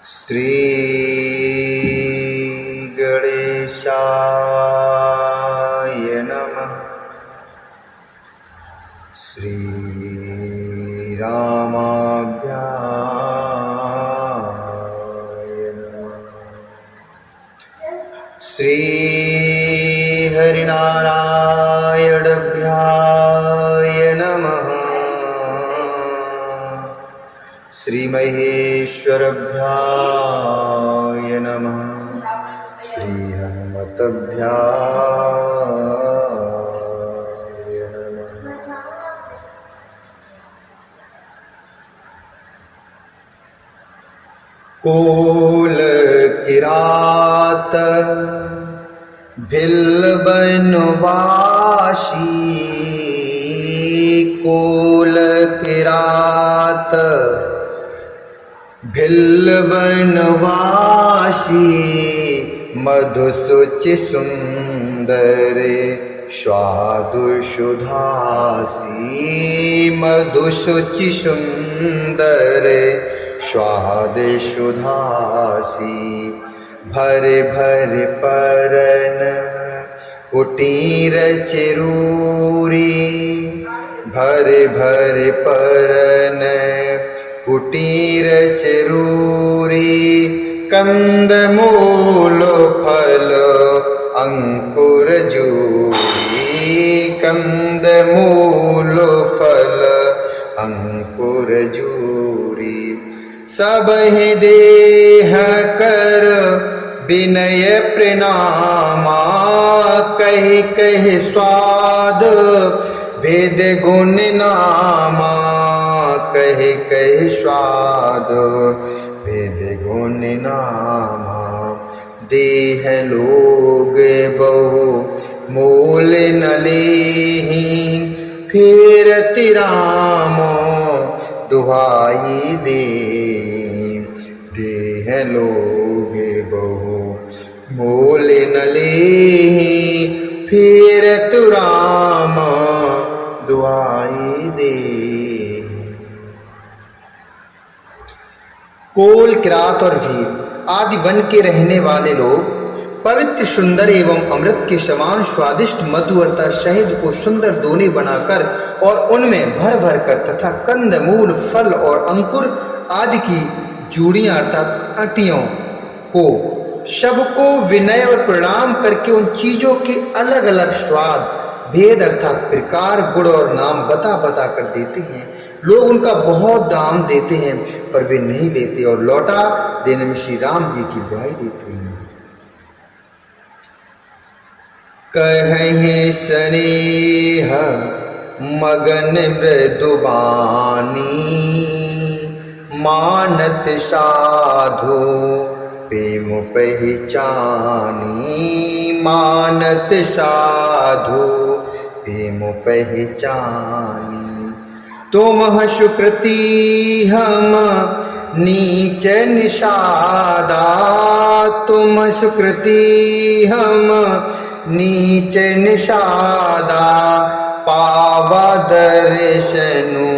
श्री गणेशाय नमः। श्री रामाभ्याय नमः। श्री हरिनारायणाभ्याय नमः। श्री महेश्वरभ्याय नमः। श्री हनुमतभ्याय नमः। कोल किरात भिल्ल बनवासी, कोल किरात भिल्ल बनवासी, मधुसुचि सुंदर स्वादु सुधासी, मधुसुचि सुंदर स्वाद सुधासी। भर भर परन कुटीर चिरूरी, भर भर परन कुटीर चिरूरी। कंद मूल फल अंकुर जूरी, कंद मूल फल अंकुर जूरी। सबहि देह कर विनय प्रणामा, कहि कहि स्वाद भेद गुण नामा, कहि कहि स्वाद भेद गुण नामा। देह लोग बहु मूल न लेहि, फेरति राम दुहाई दे। देह लोग बहु मूल न लेहि, फेरत राम दुहाई दे। कोल, किरात और वीर आदि वन के रहने वाले लोग पवित्र, सुंदर एवं अमृत के समान स्वादिष्ट मधु अर्थात शहद को सुंदर दोने बनाकर और उनमें भर भर कर तथा कंद मूल फल और अंकुर आदि की जूड़ियां अर्थात अटियों को सबको विनय और प्रणाम करके उन चीजों के अलग अलग स्वाद भेद अर्थात प्रकार गुण और नाम बता बता कर देते हैं। लोग उनका बहुत दाम देते हैं पर वे नहीं लेते और लौटा देने में श्री राम जी की दुहाई देते हैं। कहे स्नेह मगन मृदुबानी, मानत साधु प्रेम पहचानी, मानत साधु प्रेम पहचानी। तुम सुकृति हम नीच निषादा, तुम सुकृति हम नीच निषादा। पावा दर्शनु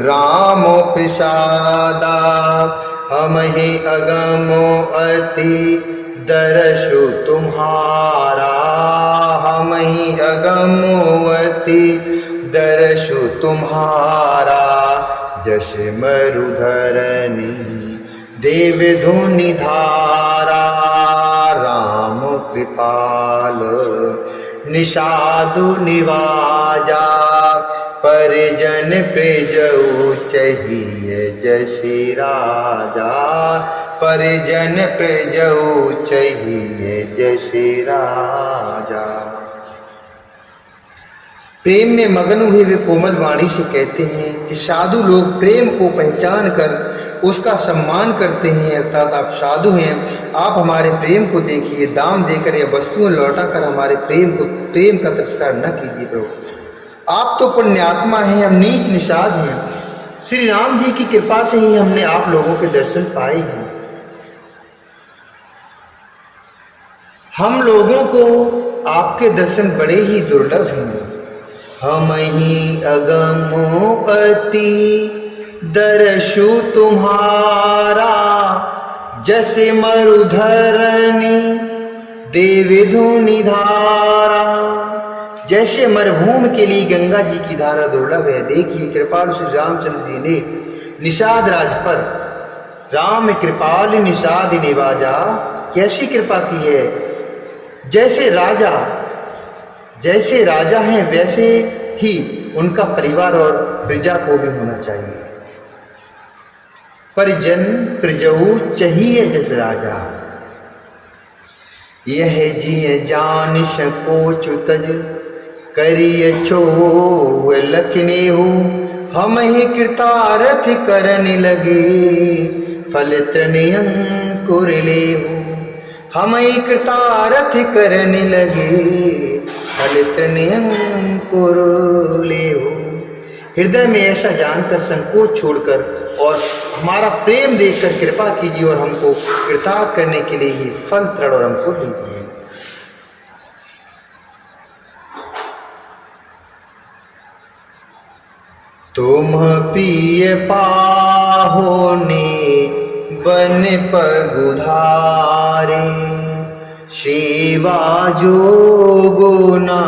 राम प्रसादा, हम ही अगमो अति दर्शु तुम्हारा, हम ही अगमो अति दर्शु तुम्हारा। जश मरुधरणी देव धुनि धारा, राम कृपाल निषादु निवाजा। परिजन प्रिजऊ चाहिए जशी राजा, परिजन प्रिजऊ चाहिए जशी राजा। प्रेम में मगन हुए वे कोमल वाणी से कहते हैं कि साधु लोग प्रेम को पहचान कर उसका सम्मान करते हैं, अर्थात आप साधु हैं, आप हमारे प्रेम को देखिए, दाम देकर या वस्तुएं लौटाकर हमारे प्रेम का तिरस्कार न कीजिए प्रभु। आप तो पुण्यात्मा हैं, हम नीच निषाद हैं। श्री राम जी की कृपा से ही हमने आप लोगों के दर्शन पाए हैं। हम लोगों को आपके दर्शन बड़े ही दुर्लभ हैं। हम ही अगमो अति दर्शु तुम्हारा, जैसे मरुधरणी देवी धुनि धारा, जैसे मरुभूमि के लिए गंगा जी की धारा दुर्लभ है। देखिए कृपालु श्री रामचंद्र जी ने निषाद राज पर राम कृपाल निषाद निवाजा कैसी कृपा की है। जैसे राजा हैं वैसे ही उनका परिवार और प्रजा को भी होना चाहिए। परिजन प्रजऊ चाहिए जैसे राजा, यह जिय जान संकोच तज करिय छो लखने हो। हम ही कृतारथ करने लगे फल तृणयंकुर ले हो। हम ही कृतारथ करने लगे फल तृणयंकुर ले हो। हृदय में ऐसा जानकर संकोच छोड़कर और हमारा प्रेम देखकर कृपा कीजिए और हमको कृतार्थ करने के लिए ही फल तृण और हमको लीजिए। तुम प्रिय पाहोने बन पगुधारे, सेवा जोगो ना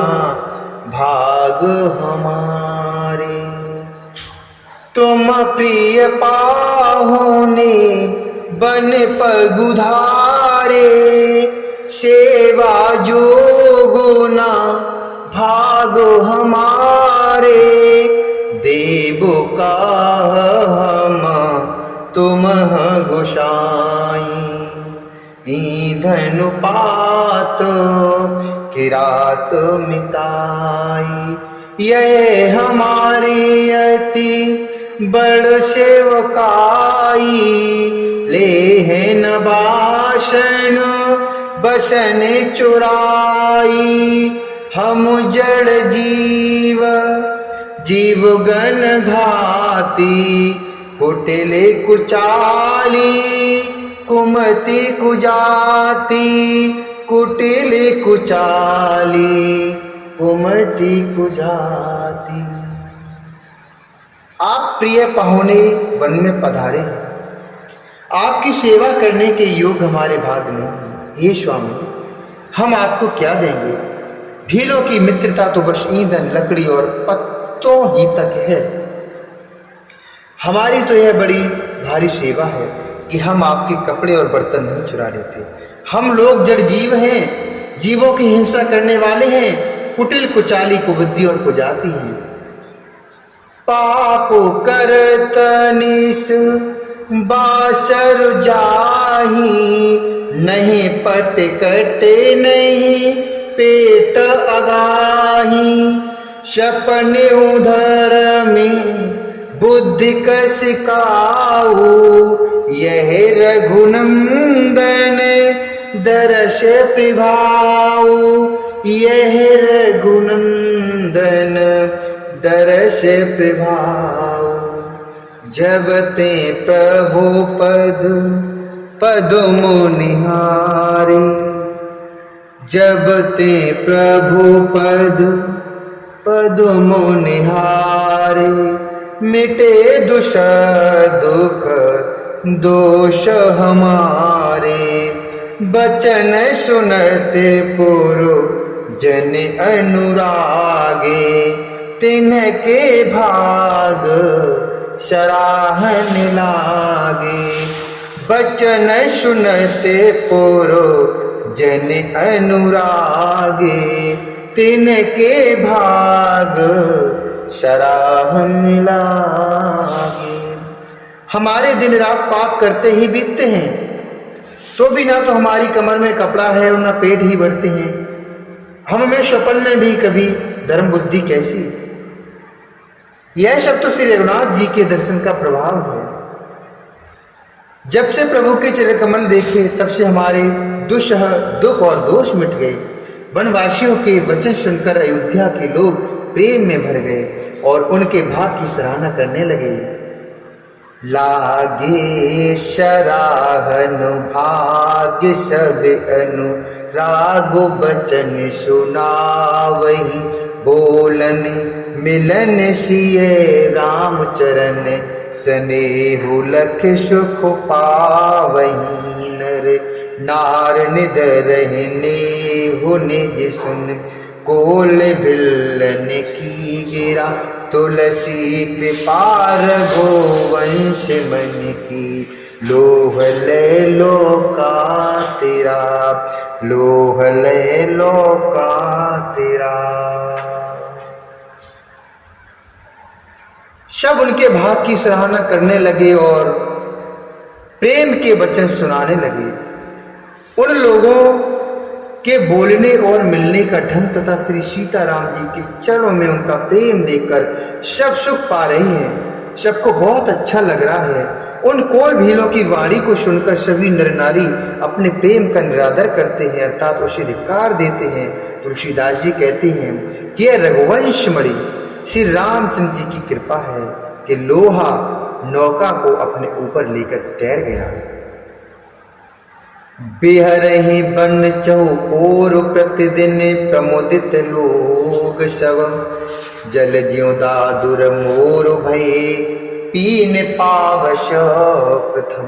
भाग हमारे। तुम प्रिय पाहोने बन पगुधारे, सेवा जोगो ना भाग हमारे। देवो का हम तुम गोसाई, ईंधन पात किरात मिताई। यह हमारी अति बड़ सेवकाई, लेह न बासन बसन चुराई। हम जड़ जीव गण घाती, कुटिले कुचाली कुमति कुजाती। कुटिले कुचाली कुमति कुजाती। आप प्रिय पाहुने वन में पधारे हैं, आपकी सेवा करने के योग हमारे भाग नहीं। हे स्वामी, हम आपको क्या देंगे? भीलों की मित्रता तो बस ईंधन लकड़ी और पत्तों ही तक है। हमारी तो यह बड़ी भारी सेवा है कि हम आपके कपड़े और बर्तन नहीं चुरा लेते। हम लोग जड़ जीव हैं, जीवों की हिंसा करने वाले हैं, कुटिल कुचाली कुबुद्धि और कुजाती हैं। पाप करत निस बासर जाही, नहीं पट कटे नहीं पेट अगाही। सपने उधर में बुद्धि कस काऊ, यह रघुनंदन दरस प्रभाऊ। यह रघुनंदन दरस प्रभाऊ। जब ते प्रभु पद निहारे, जब ते प्रभु पद निहारे। मिटे दुष दुख दोष हमारे, बचन सुनते पुरु जन अनुरागे। तिनके भाग सराहन लागे, बचन सुनते पुरु जन अनुरागे। तिनके भाग सराहन लागे। हमारे दिन रात पाप करते ही बीतते हैं, तो भी ना तो हमारी कमर में कपड़ा है और ना पेट ही भरते हैं। हम में स्वप्न में भी कभी धर्म बुद्धि कैसी। यह सब तो श्री रघुनाथ जी के दर्शन का प्रभाव है। जब से प्रभु के चरण कमल देखे तब से हमारे दुख और दोष मिट गए। वनवासियों के वचन सुनकर अयोध्या के लोग प्रेम में भर गए और उनके भाग की सराहना करने लगे। लागे सराहन भाग्य सब अनुरागो, बचन सुनावहि बोलन मिलन सिए राम चरण स्नेहु लख सुख पावहीं नर नार निद रहने हो निज सुन कोल भिल्लन की गिरा तुलसी कृपार गोवंश मन की लोह ले लोका तेरा लोह ले लोका तेरा। सब उनके भाग की सराहना करने लगे और प्रेम के वचन सुनाने लगे। उन लोगों के बोलने और मिलने का ढंग तथा श्री सीताराम जी के चरणों में उनका प्रेम देखकर सब सुख पा रहे हैं। सबको बहुत अच्छा लग रहा है। उन कोल भीलों की वाणी को सुनकर सभी नर नारी अपने प्रेम का निरादर करते हैं, अर्थात उसे धिक्कार देते हैं। तुलसीदास जी कहते हैं कि यह रघुवंश मणि श्री रामचंद्र जी की कृपा है कि लोहा नौका को अपने ऊपर लेकर तैर गया। बिहरहि बन चौकोर प्रतिदिन प्रमुदित लोग शव जल ज्यों दादुर मोर भय पीन पावश प्रथम।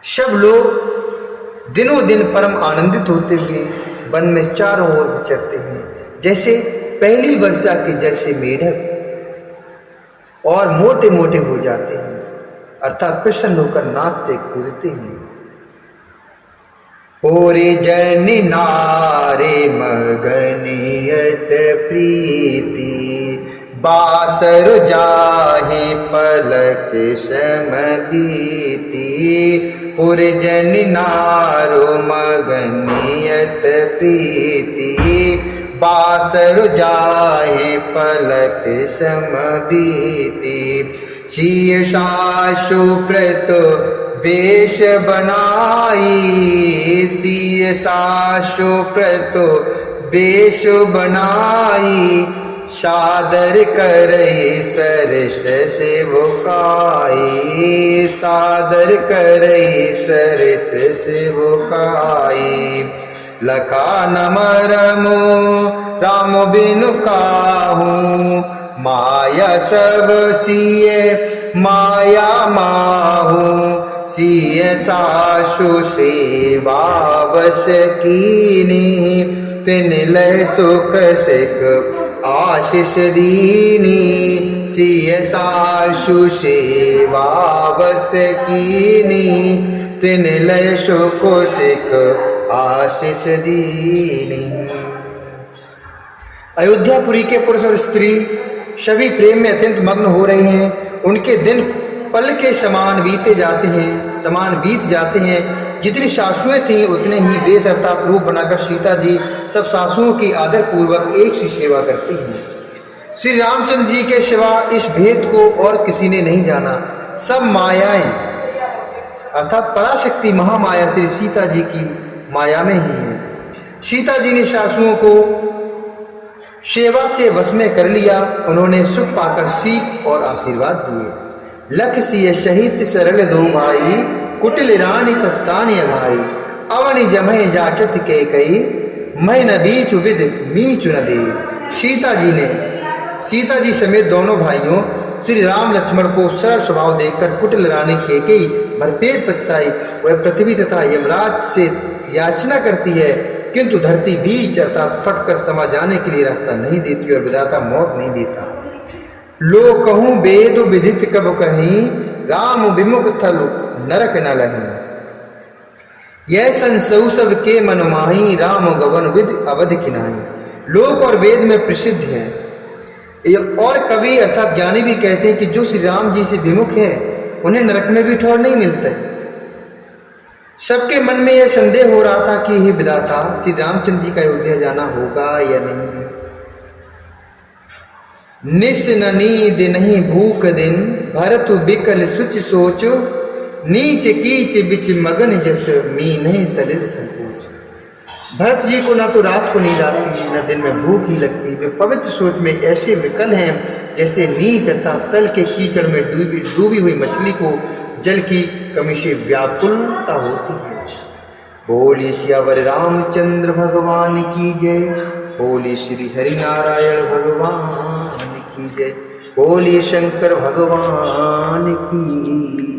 सब लोग दिनों दिन परम आनंदित होते हुए वन में चारों ओर विचरते हैं, जैसे पहली वर्षा के जल से मेढक और मोटे मोटे हो जाते हैं, अर्थात प्रसन्न होकर नाचते कूदते हैं। पूरे जन नारे मगनियत प्रीति बासर जाहे पलक सम बीती। पूरे जन नारो मगनियत प्रीति बासर जाहे पलक सम बीती। शीर्षा सुप्रत वेश बनाई सीसा सुप्रत वेश बनाई सादर करे सरस सेवकाई सादर करे सरस सेवकाई। लखा नमरमो राम बिनु काहू माया सब सिए माया माहू। सिय सासु सेवा वश कीनी तिन लय सुख सिख आशीष दीनी। सिय सासु सेवा वश कीनी तिन लय सुख सिख आशीष दीनी। अयोध्यापुरी के पुरुष और स्त्री सभी प्रेम में अत्यंत मग्न हो रहे हैं। उनके दिन पल के समान बीत जाते हैं। जितनी सासुएं थीं उतने ही वेश अर्थात रूप बनाकर सीता जी सब सासुओं की आदर पूर्वक एक सी सेवा करती हैं। श्री रामचंद्र जी के सिवा इस भेद को और किसी ने नहीं जाना। सब मायाएं अर्थात पराशक्ति महामाया श्री सीता जी की माया में ही है। सीता जी ने सासुओं को सेवा से वश में कर लिया। उन्होंने सुख पाकर सीख और आशीर्वाद दिए। लख सिय शहीद सरल दो भाई कुटिल रानी पस्तानी अघाई। अवनि जमय जाचत के कई मैं न बीच विद मीच न दे। सीता जी समेत दोनों भाइयों श्री राम लक्ष्मण को सरल स्वभाव देखकर कुटिल रानी केकई भरपेट पछताई। वह पृथ्वी तथा यमराज से याचना करती है, किंतु धरती बीच अर्थात फटकर समा जाने के लिए रास्ता नहीं देती और विधाता मौत नहीं देता। लो कहूँ वेद विदित कब कहीं राम विमुख थल नरक न लही। यह संसौ सब के मन माही राम गवन विद अवध किनाही। लोक और वेद में प्रसिद्ध है। और कवि अर्थात ज्ञानी भी कहते हैं कि जो श्री राम जी से विमुख है उन्हें नरक में भी ठौर नहीं मिलता है। सबके मन में यह संदेह हो रहा था कि हे विधाता श्री रामचंद्र जी का अयोध्या जाना होगा या नहीं भी। निस न नींद नहीं भूख दिन भरतु बिकल सुच सोच। नीच कीच बिच मगन जस मी नहीं सलिल संकोच। भरत जी को ना तो रात को नींद आती न दिन में भूख ही लगती। वे पवित्र सोच में ऐसे विकल हैं जैसे नीच अर्थात तल के कीचड़ में डूबी हुई मछली को जल की कमी से व्याकुलता होती है। बोली सियावर रामचंद्र भगवान की जय। बोली श्री हरि नारायण भगवान की जय। बोलिए शंकर भगवान की।